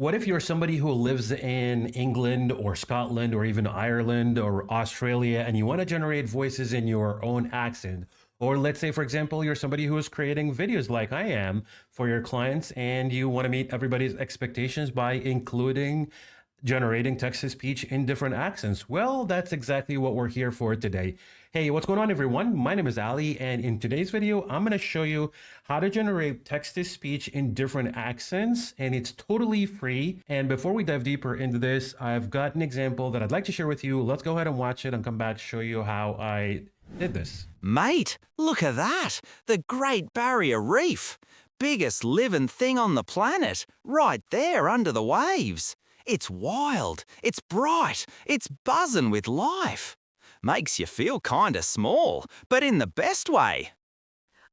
What if you're somebody who lives in England or Scotland or even Ireland or Australia and you want to generate voices in your own accent? Or let's say, for example, you're somebody who is creating videos like I am for your clients and you want to meet everybody's expectations by including generating text to speech in different accents. Well, that's exactly what we're here for today. Hey, what's going on, everyone? My name is Ali, and in today's video, I'm going to show you how to generate text to speech in different accents, and it's totally free. And before we dive deeper into this, I've got an example that I'd like to share with you. Let's go ahead and watch it and come back to show you how I did this. Mate, look at that! The Great Barrier Reef! Biggest living thing on the planet, right there under the waves. It's wild, it's bright, it's buzzing with life. Makes you feel kinda small, but in the best way.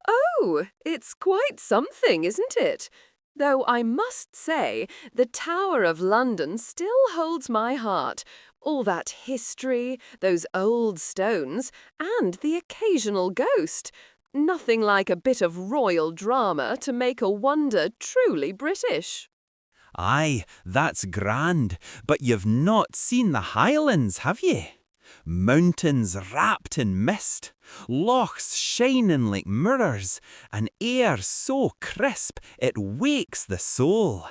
Oh, it's quite something, isn't it? Though I must say, the Tower of London still holds my heart. All that history, those old stones, and the occasional ghost. Nothing like a bit of royal drama to make a wonder truly British. Aye, that's grand, but you've not seen the Highlands, have you? Mountains wrapped in mist, lochs shining like mirrors, and air so crisp it wakes the soul.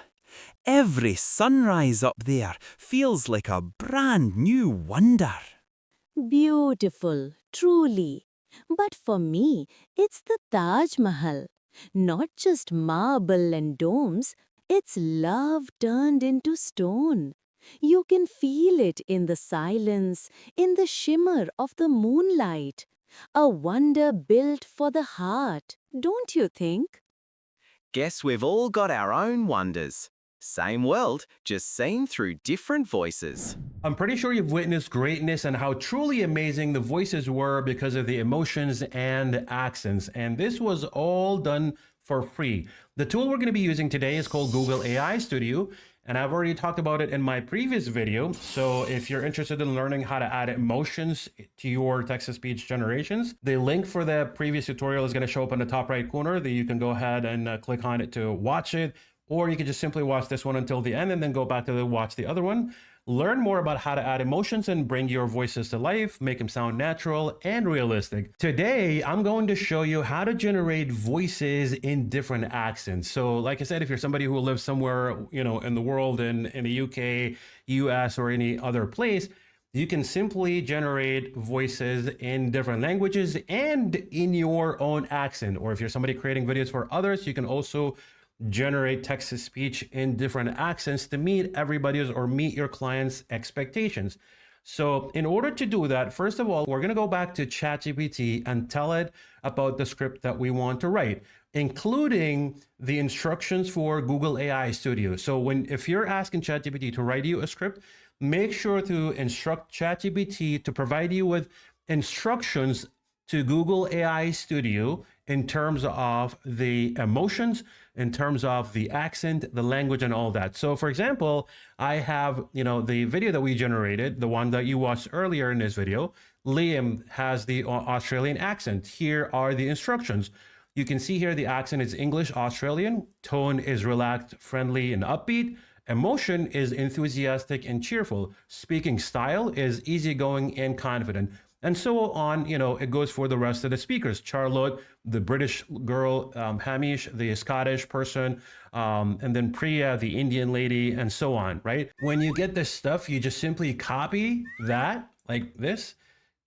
Every sunrise up there feels like a brand new wonder. Beautiful, truly. But for me, it's the Taj Mahal. Not just marble and domes, it's love turned into stone. You can feel it in the silence, in the shimmer of the moonlight. A wonder built for the heart, don't you think? Guess we've all got our own wonders. Same world, just seen through different voices. I'm pretty sure you've witnessed greatness and how truly amazing the voices were because of the emotions and accents. And this was all done for free. The tool we're going to be using today is called Google AI Studio. And I've already talked about it in my previous video. So if you're interested in learning how to add emotions to your text-to-speech generations, the link for the previous tutorial is going to show up in the top right corner that you can go ahead and click on it to watch it. Or you can just simply watch this one until the end and then go back to watch the other one. Learn more about how to add emotions and bring your voices to life, make them sound natural and realistic. Today, I'm going to show you how to generate voices in different accents. So like I said, if you're somebody who lives somewhere, in the world, in the UK, US, or any other place, you can simply generate voices in different languages and in your own accent. Or if you're somebody creating videos for others, you can also generate text to speech in different accents to meet everybody's or meet your clients' expectations. So in order to do that, first of all, we're going to go back to ChatGPT and tell it about the script that we want to write, including the instructions for Google AI Studio. So if you're asking ChatGPT to write you a script, make sure to instruct ChatGPT to provide you with instructions to Google AI Studio in terms of the emotions, in terms of the accent, the language, and all that. So for example, I have, the video that we generated, the one that you watched earlier in this video, Liam has the Australian accent. Here are the instructions. You can see here the accent is English Australian, tone is relaxed, friendly, and upbeat. Emotion is enthusiastic and cheerful. Speaking style is easygoing and confident. And so on, it goes for the rest of the speakers. Charlotte, the British girl, Hamish, the Scottish person, and then Priya, the Indian lady, and so on, right? When you get this stuff, you just simply copy that like this,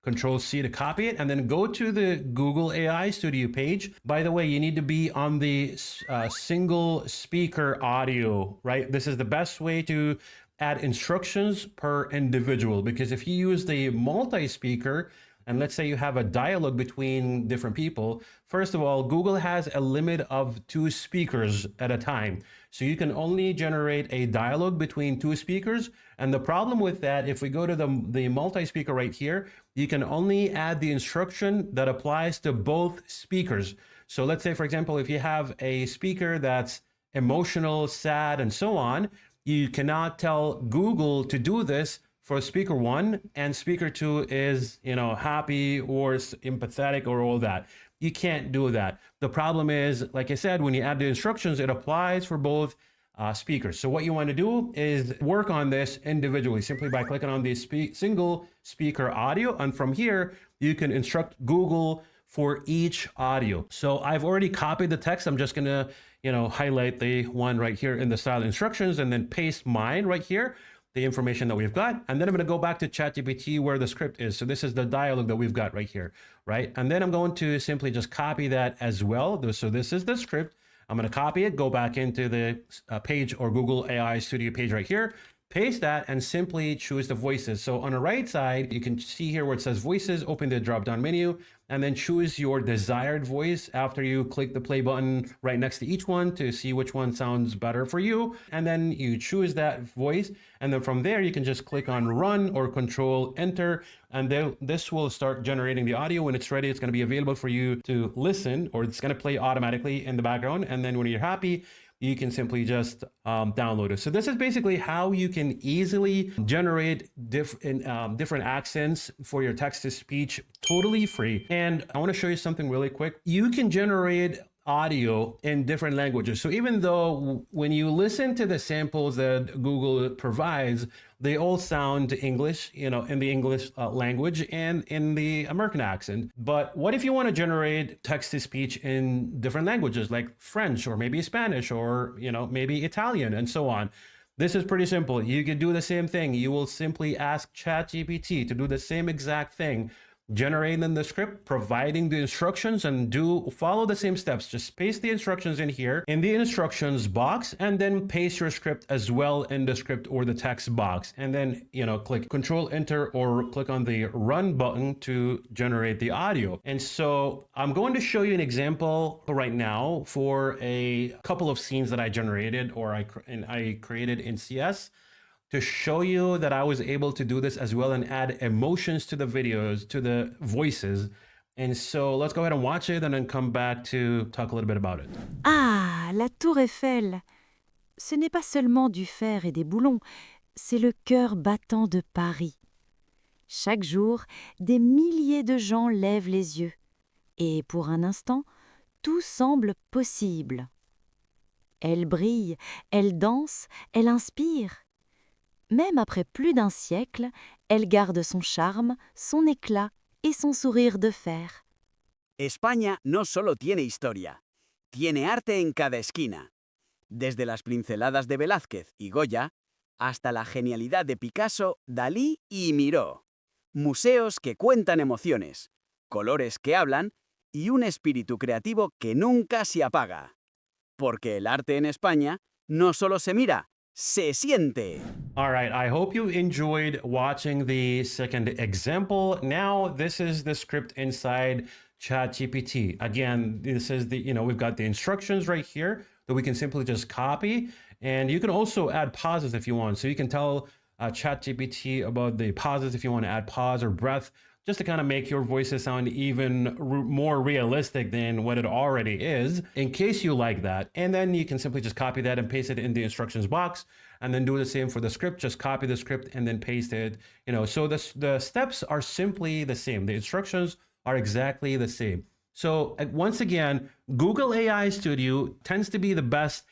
Control C to copy it, and then go to the Google AI Studio page. By the way, you need to be on the single speaker audio, right? This is the best way to add instructions per individual, because if you use the multi-speaker, and let's say you have a dialogue between different people, first of all, Google has a limit of 2 speakers at a time. So you can only generate a dialogue between 2 speakers. And the problem with that, if we go to the multi-speaker right here, you can only add the instruction that applies to both speakers. So let's say, for example, if you have a speaker that's emotional, sad, and so on, you cannot tell Google to do this for speaker 1 and speaker 2 is, happy or empathetic or all that. You can't do that. The problem is, like I said, when you add the instructions, it applies for both speakers. So what you want to do is work on this individually simply by clicking on the single speaker audio. And from here, you can instruct Google for each audio. So I've already copied the text. I'm just going to, highlight the one right here in the style instructions and then paste mine right here, the information that we've got. And then I'm going to go back to ChatGPT where the script is. So this is the dialogue that we've got right here, right? And then I'm going to simply just copy that as well. So this is the script. I'm going to copy it, go back into the page or Google AI Studio page right here, paste that and simply choose the voices. So on the right side, you can see here where it says voices, open the drop-down menu, and then choose your desired voice after you click the play button right next to each one to see which one sounds better for you. And then you choose that voice. And then from there, you can just click on run or control enter. And then this will start generating the audio. When it's ready, it's going to be available for you to listen, or it's going to play automatically in the background. And then when you're happy, you can simply just download it. So this is basically how you can easily generate different accents for your text-to-speech totally free. And I want to show you something really quick. You can generate audio in different languages. So even though when you listen to the samples that Google provides, they all sound English, in the English language and in the American accent. But what if you want to generate text-to-speech in different languages like French or maybe Spanish or, maybe Italian and so on? This is pretty simple. You can do the same thing. You will simply ask ChatGPT to do the same exact thing, generating the script, providing the instructions, and follow the same steps. Just paste the instructions in here in the instructions box, and then paste your script as well in the script or the text box. And then, click Control Enter or click on the Run button to generate the audio. And so I'm going to show you an example right now for a couple of scenes that I generated or I created in CS, to show you that I was able to do this as well and add emotions to the videos, to the voices. And so let's go ahead and watch it and then come back to talk a little bit about it. Ah, la tour Eiffel. Ce n'est pas seulement du fer et des boulons, c'est le cœur battant de Paris. Chaque jour, des milliers de gens lèvent les yeux. Et pour un instant, tout semble possible. Elle brille, elle danse, elle inspire. Même après plus d'un siècle, elle garde son charme, son éclat et son sourire de fer. España no solo tiene historia, tiene arte en cada esquina. Desde las pinceladas de Velázquez y Goya, hasta la genialidad de Picasso, Dalí y Miró. Museos que cuentan emociones, colores que hablan y un espíritu creativo que nunca se apaga. Porque el arte en España no solo se mira, se siente. All right, I hope you enjoyed watching the second example. Now, this is the script inside ChatGPT. Again, this is we've got the instructions right here that we can simply just copy. And you can also add pauses if you want. So you can tell ChatGPT about the pauses if you want to add pause or breath, just to kind of make your voices sound even more realistic than what it already is, in case you like that. And then you can simply just copy that and paste it in the instructions box, and then do the same for the script. Just copy the script and then paste it. So the steps are simply the same. The instructions are exactly the same. So once again, Google AI Studio tends to be the best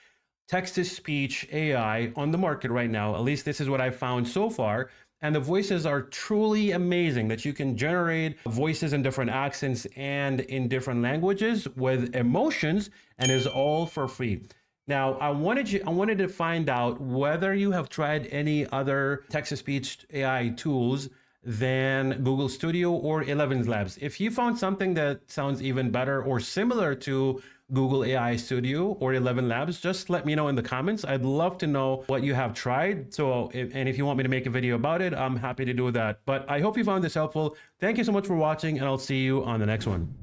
text-to-speech AI on the market right now. At least this is what I've found so far. And the voices are truly amazing, that you can generate voices in different accents and in different languages with emotions, and is all for free. Now, I wanted to find out whether you have tried any other text-to-speech AI tools than Google Studio or 11 Labs. If you found something that sounds even better or similar to Google AI Studio or 11 Labs, just let me know in the comments. I'd love to know what you have tried. And if you want me to make a video about it, I'm happy to do that. But I hope you found this helpful. Thank you so much for watching, and I'll see you on the next one.